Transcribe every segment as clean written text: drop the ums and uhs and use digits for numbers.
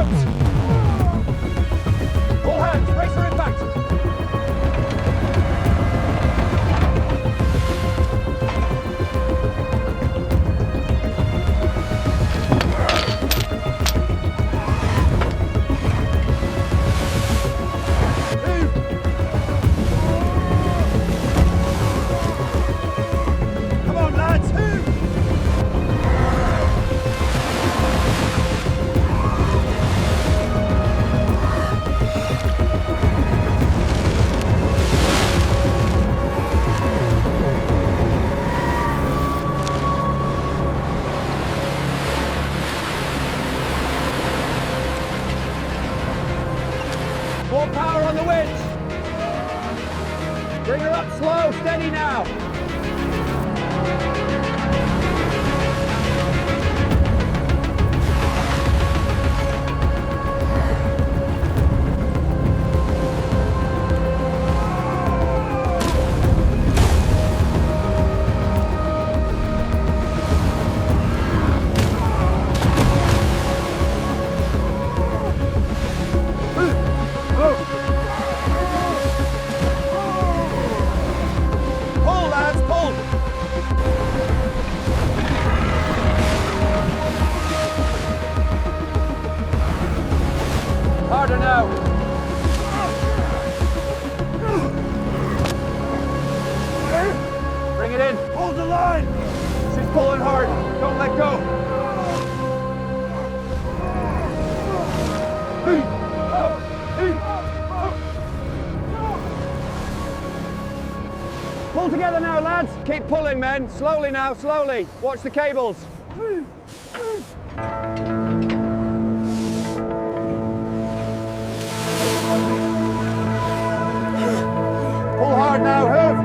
ropes! All hands, brace for impact! Come on, lads, who? More power on the winch! Bring her up slow, steady now! Pull, lads, pull! Harder now. Bring it in. Hold the line. She's pulling hard. Don't let go. Pull together now, lads. Keep pulling, men. Slowly now, slowly. Watch the cables. Pull hard now, hoof.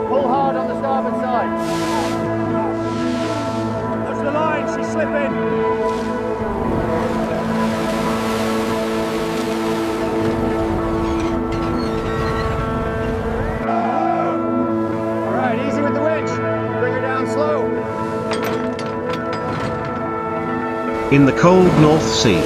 Pull hard on the starboard side. Watch the line, she's slipping. Alright, easy with the winch. Bring her down slow. In the cold North Sea,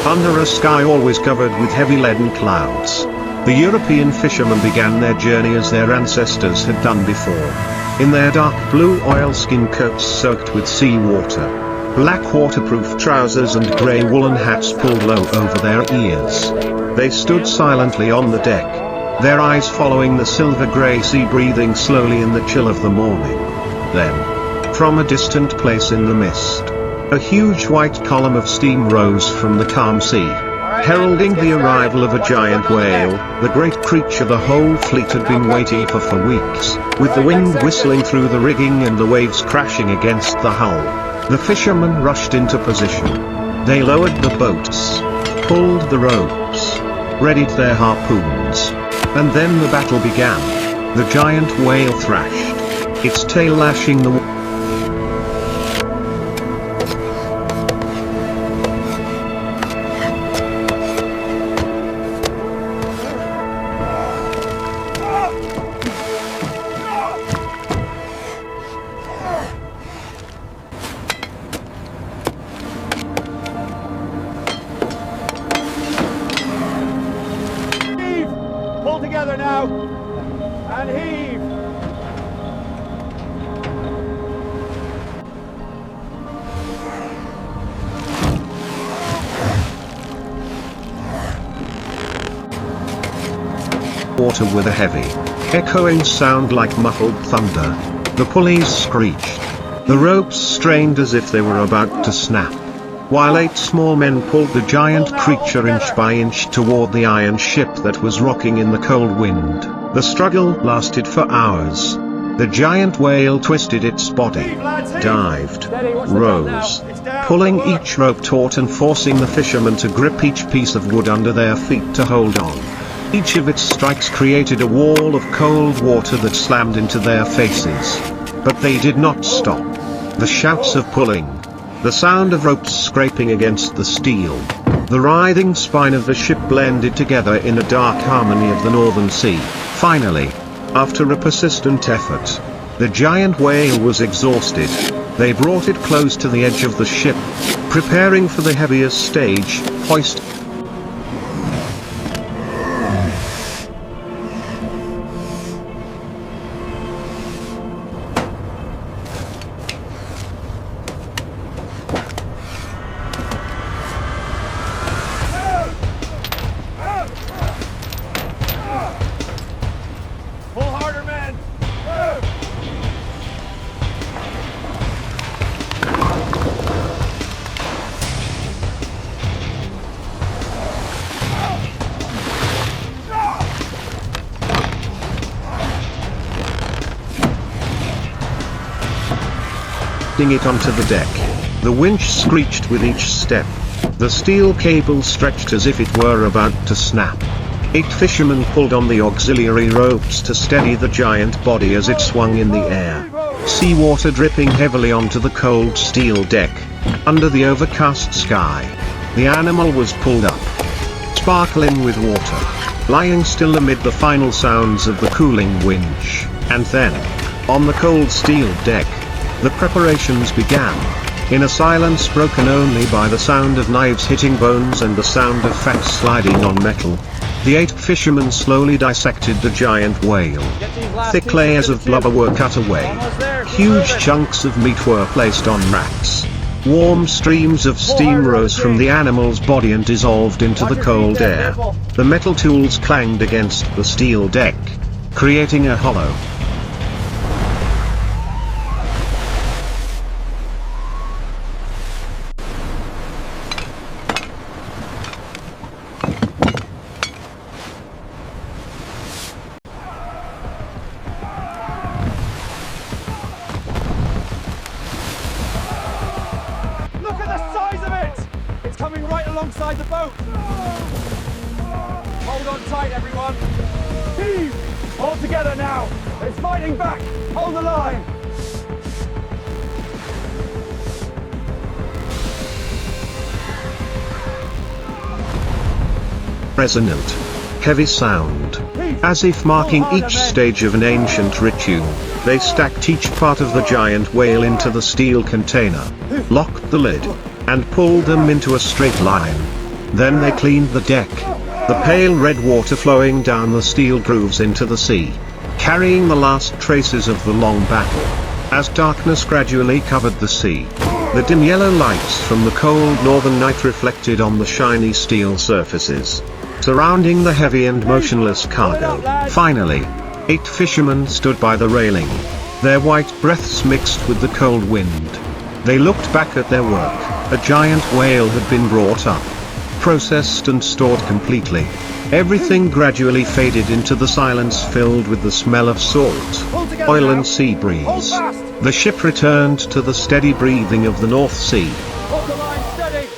under a sky always covered with heavy leaden clouds, the European fishermen began their journey as their ancestors had done before. In their dark blue oilskin coats soaked with sea water, black waterproof trousers and grey woolen hats pulled low over their ears, they stood silently on the deck, their eyes following the silver-grey sea breathing slowly in the chill of the morning. Then, from a distant place in the mist, a huge white column of steam rose from the calm sea, heralding the arrival of a giant whale. The great creature the whole fleet had been waiting for weeks, with the wind whistling through the rigging and the waves crashing against the hull. The fishermen rushed into position. They lowered the boats, pulled the ropes, readied their harpoons, and then the battle began. The giant whale thrashed, its tail lashing the water. Pull together now, and heave. Water with a heavy, echoing sound like muffled thunder. The pulleys screeched. The ropes strained as if they were about to snap, while 8 small men pulled the giant creature inch by inch toward the iron ship that was rocking in the cold wind. The struggle lasted for hours. The giant whale twisted its body, dived, rose, pulling each rope taut and forcing the fishermen to grip each piece of wood under their feet to hold on. Each of its strikes created a wall of cold water that slammed into their faces. But they did not stop. The shouts of pulling, the sound of ropes scraping against the steel. The writhing spine of the ship blended together in a dark harmony of the Northern Sea. Finally, after a persistent effort, the giant whale was exhausted. They brought it close to the edge of the ship, preparing for the heaviest stage, hoisting. Pull harder, men! It onto the deck. The winch screeched with each step. The steel cable stretched as if it were about to snap. 8 fishermen pulled on the auxiliary ropes to steady the giant body as it swung in the air. Seawater dripping heavily onto the cold steel deck. Under the overcast sky, the animal was pulled up, sparkling with water, lying still amid the final sounds of the cooling winch. And then, on the cold steel deck, the preparations began. In a silence broken only by the sound of knives hitting bones and the sound of fat sliding on metal, the 8 fishermen slowly dissected the giant whale. Thick layers of blubber were cut away. Huge chunks of meat were placed on racks. Warm streams of steam rose from the animal's body and dissolved into the cold air. The metal tools clanged against the steel deck, creating a hollow. Look at the size of it! It's coming right alongside the boat! Hold on tight, everyone! Heave! All together now! It's fighting back! Hold the line! Resonant, heavy sound. As if marking each stage of an ancient ritual, they stacked each part of the giant whale into the steel container, locked the lid, and pulled them into a straight line. Then they cleaned the deck, the pale red water flowing down the steel grooves into the sea, carrying the last traces of the long battle. As darkness gradually covered the sea, the dim yellow lights from the cold northern night reflected on the shiny steel surfaces, surrounding the heavy and motionless cargo. Finally, 8 fishermen stood by the railing, their white breaths mixed with the cold wind. They looked back at their work. A giant whale had been brought up, processed and stored completely. Everything gradually faded into the silence filled with the smell of salt, oil and sea breeze. The ship returned to the steady breathing of the North Sea. Hold the line steady!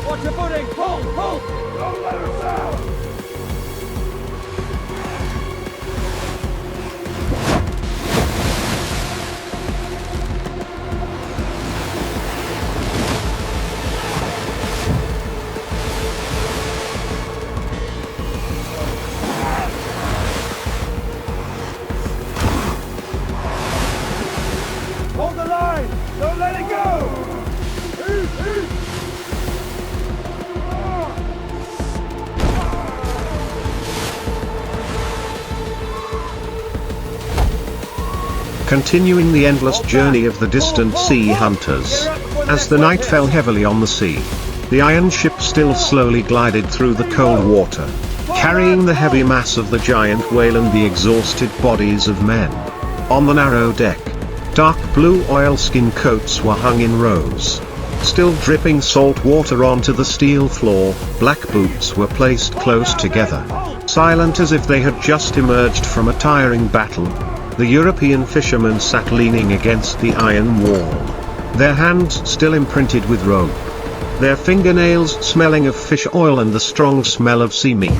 Watch your footing! Pull! Pull! Don't let her down! Hold the line! Don't let it go! Continuing the endless journey of the distant sea hunters. As the night fell heavily on the sea, the iron ship still slowly glided through the cold water, carrying the heavy mass of the giant whale and the exhausted bodies of men. On the narrow deck, dark blue oilskin coats were hung in rows, still dripping salt water onto the steel floor. Black boots were placed close together, silent as if they had just emerged from a tiring battle. The European fishermen sat leaning against the iron wall, their hands still imprinted with rope, their fingernails smelling of fish oil and the strong smell of sea meat.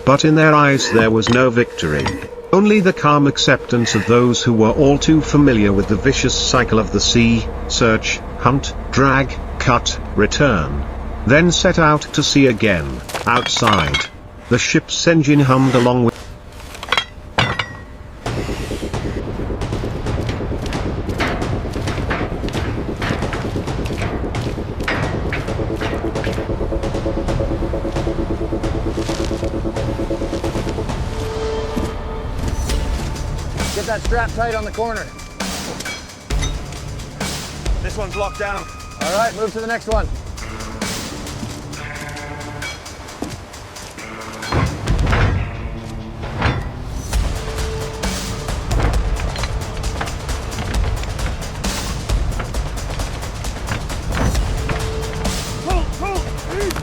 But in their eyes there was no victory, only the calm acceptance of those who were all too familiar with the vicious cycle of the sea: search, hunt, drag, cut, return. Then set out to sea again. Outside, the ship's engine hummed along with Get that strap tight on the corner. This one's locked down. All right, move to the next one.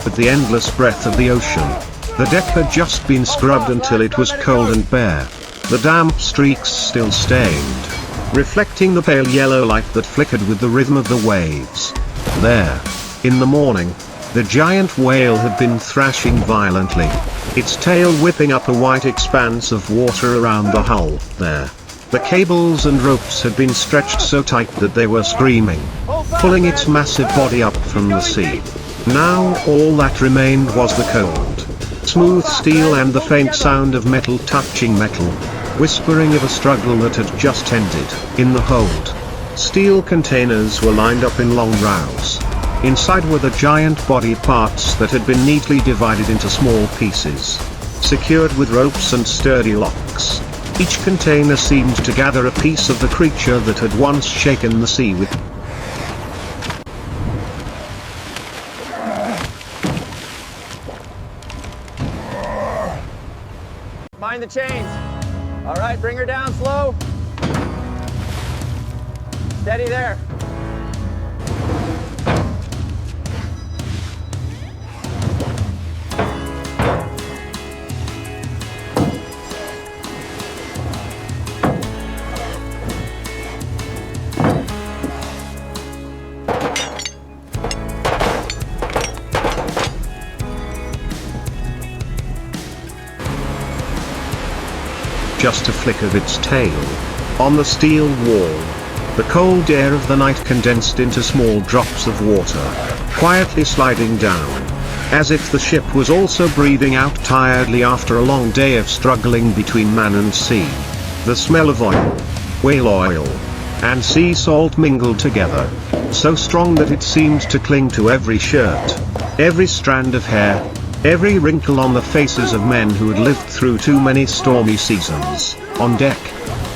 with the endless breath of the ocean. The deck had just been scrubbed until it was cold and bare. The damp streaks still stained, reflecting the pale yellow light that flickered with the rhythm of the waves. There, in the morning, the giant whale had been thrashing violently, its tail whipping up a white expanse of water around the hull. There, the cables and ropes had been stretched so tight that they were screaming, pulling its massive body up from the sea. Now all that remained was the cold, smooth steel and the faint sound of metal touching metal, whispering of a struggle that had just ended. In the hold, steel containers were lined up in long rows. Inside were the giant body parts that had been neatly divided into small pieces, secured with ropes and sturdy locks. Each container seemed to gather a piece of the creature that had once shaken the sea with. Mind the chains. All right, bring her down slow. Steady there. Just a flick of its tail. On the steel wall, the cold air of the night condensed into small drops of water, quietly sliding down, as if the ship was also breathing out tiredly after a long day of struggling between man and sea. The smell of oil, whale oil, and sea salt mingled together, so strong that it seemed to cling to every shirt, every strand of hair, every wrinkle on the faces of men who had lived through too many stormy seasons. On deck,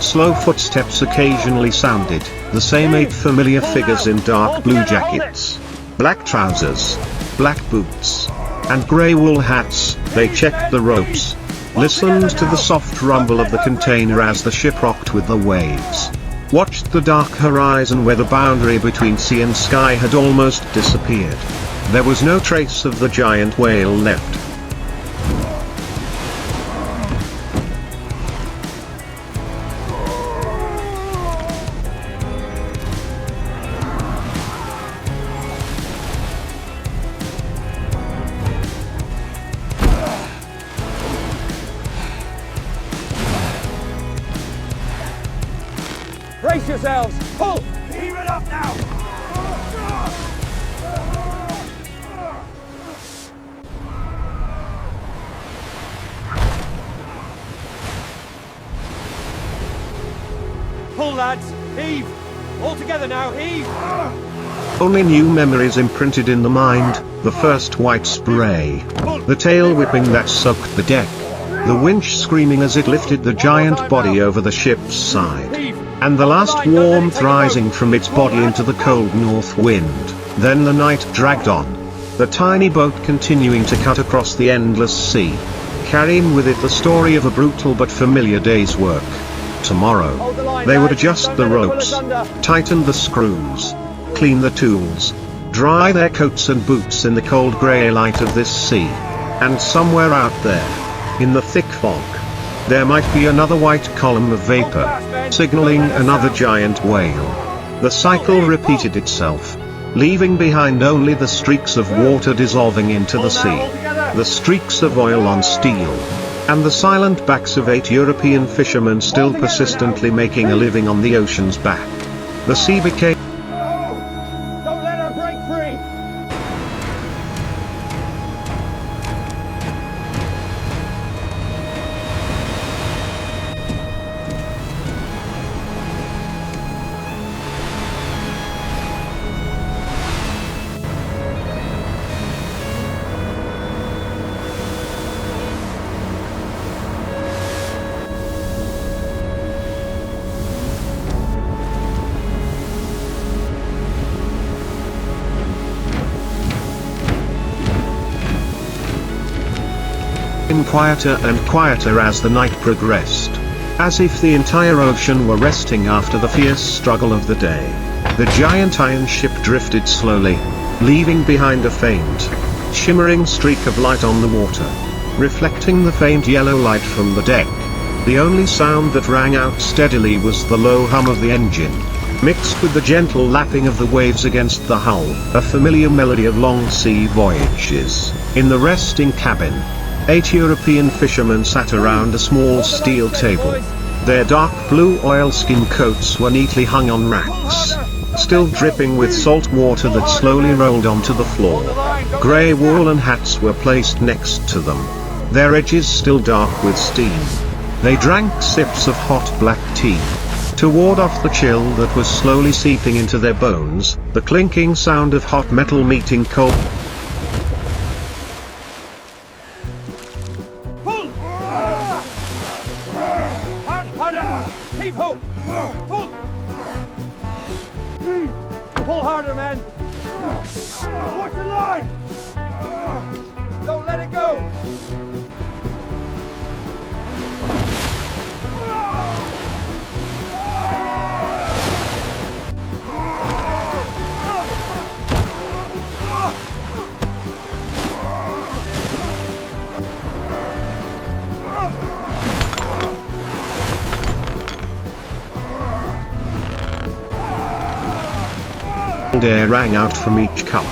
slow footsteps occasionally sounded, the same 8 familiar figures in dark blue jackets, black trousers, black boots, and grey wool hats. They checked the ropes, listened to the soft rumble of the container as the ship rocked with the waves, watched the dark horizon where the boundary between sea and sky had almost disappeared. There was no trace of the giant whale left. Brace yourselves! Pull! Heave it up now! Pull, lads! Heave! All together now, heave! Only new memories imprinted in the mind, the first white spray, the tail whipping that soaked the deck, the winch screaming as it lifted the giant body over the ship's side, and the last warmth rising from its body into the cold north wind. Then the night dragged on, the tiny boat continuing to cut across the endless sea, carrying with it the story of a brutal but familiar day's work. Tomorrow, they would adjust the ropes, tighten the screws, clean the tools, dry their coats and boots in the cold grey light of this sea. And somewhere out there, in the thick fog, there might be another white column of vapor, signaling another giant whale. The cycle repeated itself, leaving behind only the streaks of water dissolving into the sea, the streaks of oil on steel, and the silent backs of 8 European fishermen still persistently making a living on the ocean's back. The sea became... Don't let her break free! became quieter and quieter as the night progressed. As if the entire ocean were resting after the fierce struggle of the day. The giant iron ship drifted slowly, leaving behind a faint, shimmering streak of light on the water, reflecting the faint yellow light from the deck. The only sound that rang out steadily was the low hum of the engine, mixed with the gentle lapping of the waves against the hull, a familiar melody of long sea voyages. In the resting cabin, 8 European fishermen sat around a small steel table. Their dark blue oilskin coats were neatly hung on racks, still dripping with salt water that slowly rolled onto the floor. Grey woolen hats were placed next to them, their edges still dark with steam. They drank sips of hot black tea. To ward off the chill that was slowly seeping into their bones, the clinking sound of hot metal meeting cold. Pull! Harder! Keep hope! Pull! Pull harder, men! Watch the line! Don't let it go! Air rang out from each cup.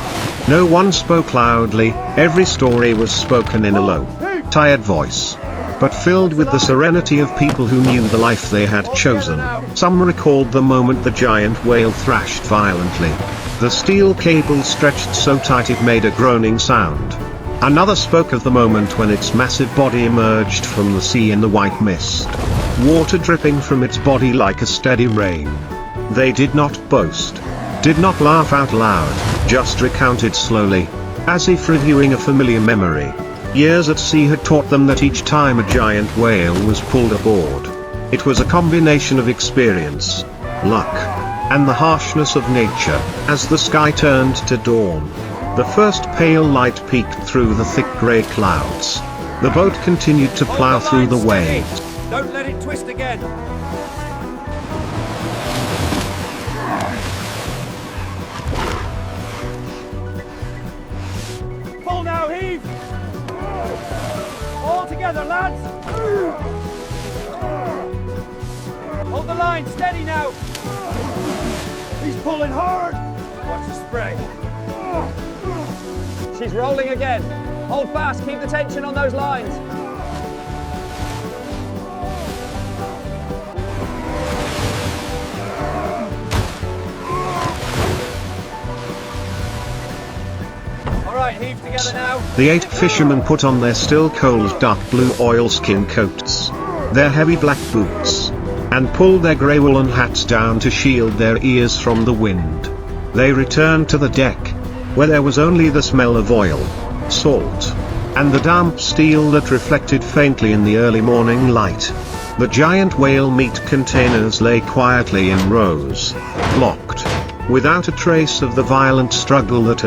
No one spoke loudly, every story was spoken in a low, tired voice, but filled with the serenity of people who knew the life they had chosen. Some recalled the moment the giant whale thrashed violently. The steel cable stretched so tight it made a groaning sound. Another spoke of the moment when its massive body emerged from the sea in the white mist, water dripping from its body like a steady rain. They did not boast, did not laugh out loud, just recounted slowly, as if reviewing a familiar memory. Years at sea had taught them that each time a giant whale was pulled aboard, it was a combination of experience, luck, and the harshness of nature. As the sky turned to dawn, the first pale light peeked through the thick grey clouds. The boat continued to plough through the waves. Don't let it twist again! Pull now, heave! All together, lads! Hold the line, steady now! He's pulling hard! Watch the spray. She's rolling again. Hold fast, keep the tension on those lines. Alright, heave together now. The 8 fishermen put on their still cold dark blue oilskin coats, their heavy black boots, and pulled their grey woolen hats down to shield their ears from the wind. They returned to the deck, where there was only the smell of oil, salt, and the damp steel that reflected faintly in the early morning light. The giant whale meat containers lay quietly in rows, locked, without a trace of the violent struggle that had